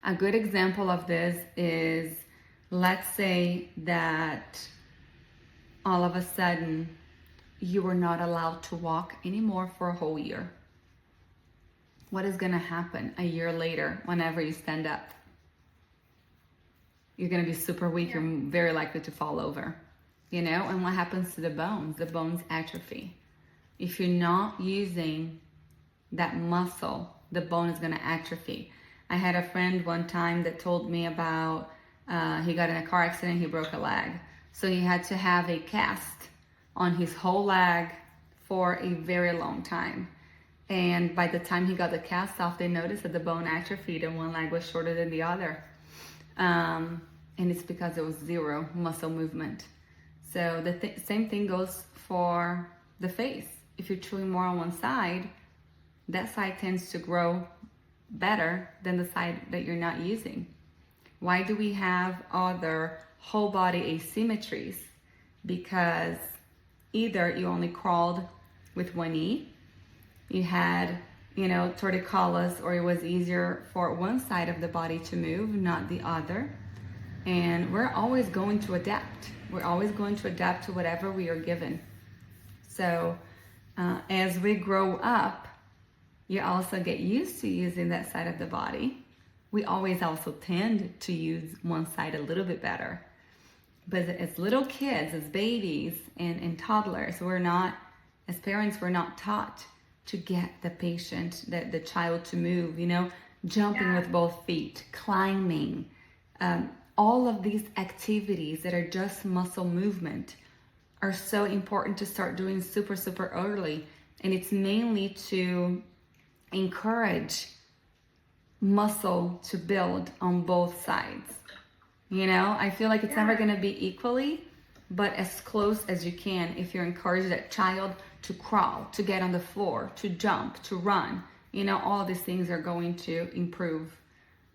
A good example of this is, let's say that all of a sudden you were not allowed to walk anymore for a whole year. What is going to happen a year later whenever you stand up? You're going to be super weak. You're very likely to fall over, you know? And what happens to the bones? The bones atrophy. If you're not using that muscle, the bone is going to atrophy. I had a friend one time that told me about he got in a car accident, he broke a leg. So he had to have a cast on his whole leg for a very long time. And by the time he got the cast off, they noticed that the bone atrophied and one leg was shorter than the other. And it's because there was zero muscle movement. So the same thing goes for the face. If you're chewing more on one side, that side tends to grow better than the side that you're not using. Why do we have other whole body asymmetries? Because either you only crawled with one knee, you had, torticollis, or it was easier for one side of the body to move, not the other. And we're always going to adapt. We're always going to adapt to whatever we are given. So as we grow up, you also get used to using that side of the body. We always also tend to use one side a little bit better. But as little kids, as babies and toddlers, as parents, we're not taught to get the child to move, jumping with both feet, climbing, all of these activities that are just muscle movement are so important to start doing super, super early. And it's mainly to encourage muscle to build on both sides. I feel like it's never going to be equally, but as close as you can if you encourage that child to crawl, to get on the floor, to jump, to run. All of these things are going to improve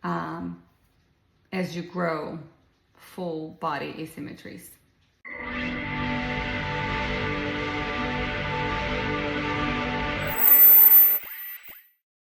as you grow full body asymmetries.